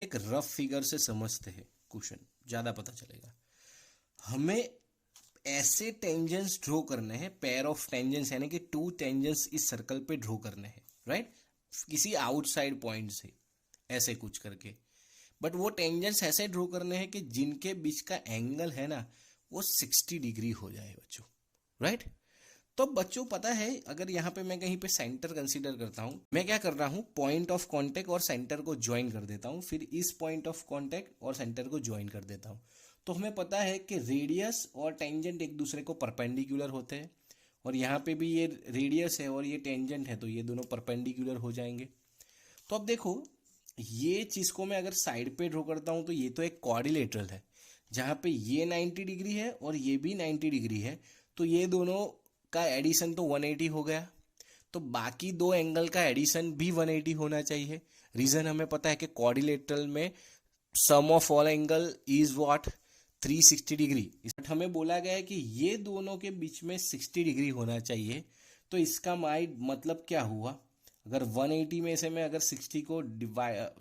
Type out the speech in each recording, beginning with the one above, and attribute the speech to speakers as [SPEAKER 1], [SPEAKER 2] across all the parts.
[SPEAKER 1] एक rough figure से समझते हैं क्वेश्चन, ज्यादा पता चलेगा। हमें ऐसे टेंजेंट्स ड्रॉ करने हैं, पेयर ऑफ टेंजेंट्स यानी कि 2 टेंजेंट्स इस सर्कल पे ड्रॉ करने हैं, राइट, किसी आउटसाइड पॉइंट से ऐसे कुछ करके। बट वो टेंजेंट्स ऐसे ड्रॉ करने हैं कि जिनके बीच का एंगल है ना वो 60 डिग्री हो जाए बच्चों, राइट। तो बच्चों पता है, अगर यहाँ पे मैं कहीं पे सेंटर कंसीडर करता हूँ, मैं क्या कर रहा हूँ, पॉइंट ऑफ कांटेक्ट और सेंटर को ज्वाइन कर देता हूँ, फिर इस पॉइंट ऑफ कांटेक्ट और सेंटर को ज्वाइन कर देता हूँ। तो हमें पता है कि रेडियस और टेंजेंट एक दूसरे को परपेंडिकुलर होते हैं, और यहाँ पे भी ये रेडियस है और ये टेंजेंट है, तो ये दोनों परपेंडिकुलर हो जाएंगे। तो अब देखो, ये चीज को मैं अगर साइड पे ड्रॉ करता हूं तो ये तो एक क्वाड्रिलेटरल है, जहां पे ये 90 डिग्री है और ये भी 90 डिग्री है, तो ये दोनों का एडिशन तो 180 हो गया। तो बाकी दो एंगल का एडिशन भी 180 होना चाहिए। रीजन हमें पता है कि क्वाड्रिलेटरल में sum of all angle is what, 360 degree. हमें बोला गया है कि ये दोनों के बीच में 60 डिग्री होना चाहिए। तो इसका मतलब क्या हुआ, अगर 180 में से मैं अगर 60 को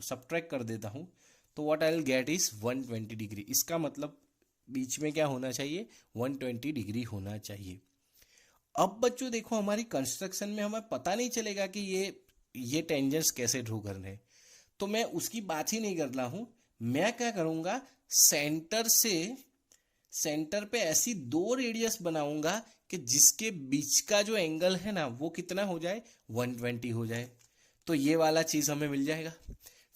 [SPEAKER 1] सब्ट्रैक्ट कर देता हूं तो what I will get is 120 degree. इसका मतलब बीच में क्या होना चाहिए, 120 डिग्री होना चाहिए। अब बच्चों देखो, हमारी कंस्ट्रक्शन में हमें पता नहीं चलेगा कि ये टेंजेंट्स कैसे ड्रॉ करने हैं, तो मैं उसकी बात ही नहीं कर रहा हूं। मैं क्या करूंगा, सेंटर पे ऐसी 2 रेडियस बनाऊंगा कि जिसके बीच का जो एंगल है ना वो कितना हो जाए, 120 हो जाए। तो ये वाला चीज हमें मिल जाएगा।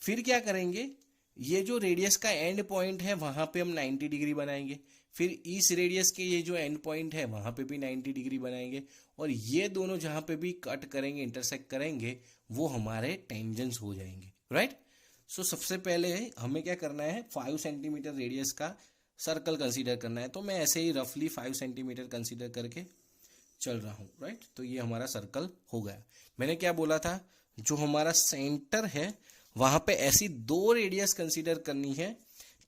[SPEAKER 1] फिर क्या करेंगे, ये जो रेडियस का एंड पॉइंट है वहां पे हम 90 डिग्री बनाएंगे, फिर इस रेडियस के ये जो एंड पॉइंट है वहां पे भी 90 डिग्री बनाएंगे, और ये दोनों जहां पे भी कट करेंगे, इंटरसेक्ट करेंगे, वो हमारे टेंजेंट्स हो जाएंगे, राइट। सो सबसे पहले हमें क्या करना है, 5 सेंटीमीटर रेडियस का सर्कल कंसीडर करना है। तो मैं ऐसे ही रफली 5 सेंटीमीटर कंसीडर करके चल रहा हूं, राइट। तो ये हमारा सर्कल हो गया। मैंने क्या बोला था, जो हमारा सेंटर है वहां पे ऐसी 2 रेडियस कंसीडर करनी है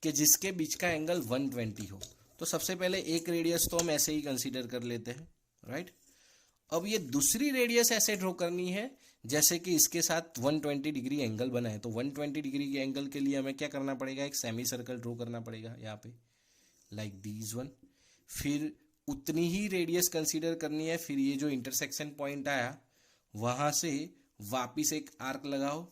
[SPEAKER 1] कि जिसके बीच का एंगल 120 हो। तो सबसे पहले एक रेडियस तो हम ऐसे ही कंसीडर कर लेते हैं, राइट। अब ये दूसरी रेडियस ऐसे ड्रॉ करनी है जैसे कि इसके साथ 120 डिग्री एंगल बना है। तो 120 डिग्री के एंगल के लिए हमें क्या करना पड़ेगा, एक सेमी सर्कल ड्रॉ करना पड़ेगा यहाँ पे, लाइक दिस वन। फिर उतनी ही रेडियस कंसीडर करनी है, फिर ये जो इंटरसेक्शन पॉइंट आया वहां से वापिस एक आर्क लगाओ,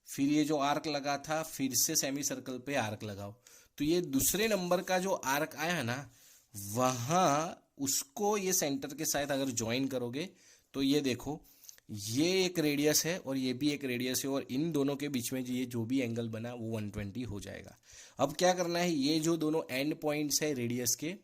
[SPEAKER 1] फिर ये जो आर्क लगा था फिर से सेमी सर्कल पे आर्क लगाओ। तो ये दूसरे नंबर का जो आर्क आया ना, वहां उसको ये सेंटर के साथ अगर ज्वाइन करोगे तो ये देखो, ये एक रेडियस है और ये भी एक रेडियस है, और इन दोनों के बीच में ये जो भी एंगल बना वो 120 हो जाएगा। अब क्या करना है, ये जो दोनों एंड पॉइंट्स है रेडियस के,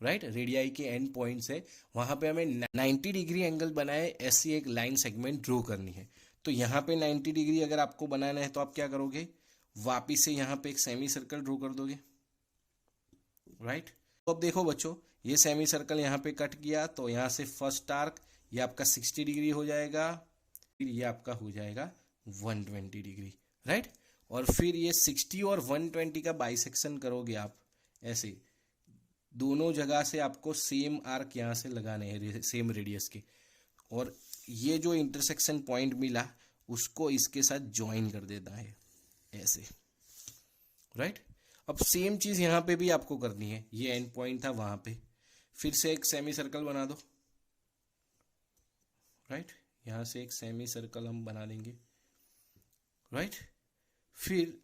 [SPEAKER 1] राइट, रेडियाई के एंड पॉइंट्स है, वहां पे हमें 90 डिग्री एंगल बनाए ऐसी एक लाइन सेगमेंट ड्रॉ करनी है। तो यहाँ पे 90 डिग्री अगर आपको बनाना है तो आप क्या करोगे, वापिस से यहाँ पे एक सेमी सर्कल ड्रॉ कर दोगे, राइट। तो अब देखो बच्चों, ये सेमी सर्कल यहाँ पे कट किया, तो यहाँ से फर्स्ट आर्क ये आपका 60 डिग्री हो जाएगा, फिर ये आपका हो जाएगा 120 डिग्री, राइट। और फिर ये 60 और 120 का बाइसेक्शन करोगे आप ऐसे, दोनों जगह से आपको सेम आर्क यहाँ से लगाने हैं सेम रेडियस के, और ये जो इंटरसेक्शन पॉइंट मिला उसको इसके साथ ज्वाइन कर देता है ऐसे, राइट। अब सेम चीज यहाँ पे भी आपको करनी है, ये एंड पॉइंट था वहां पे, फिर से एक सेमी सर्कल बना दो, राइट। यहां से एक सेमी सर्कल हम बना देंगे, राइट। फिर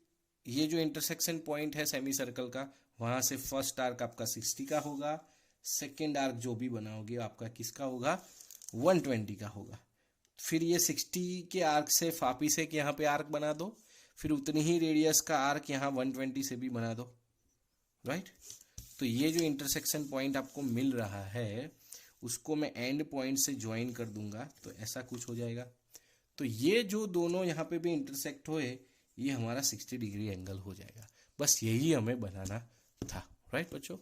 [SPEAKER 1] ये जो इंटरसेक्शन पॉइंट है सेमी सर्कल का, वहां से फर्स्ट आर्क आपका 60 का होगा, सेकेंड आर्क जो भी बनाओगे आपका किसका होगा, 120 का होगा। फिर ये 60 के आर्क से वापिस एक यहाँ पे आर्क बना दो, फिर उतनी ही रेडियस का आर्क यहाँ 120 से भी बना दो, राइट। तो ये जो इंटरसेक्शन पॉइंट आपको मिल रहा है उसको मैं एंड पॉइंट से ज्वाइन कर दूंगा, तो ऐसा कुछ हो जाएगा। तो ये जो दोनों यहाँ पे भी इंटरसेक्ट हुए, ये हमारा 60 डिग्री एंगल हो जाएगा। बस यही हमें बनाना था, राइट बच्चों।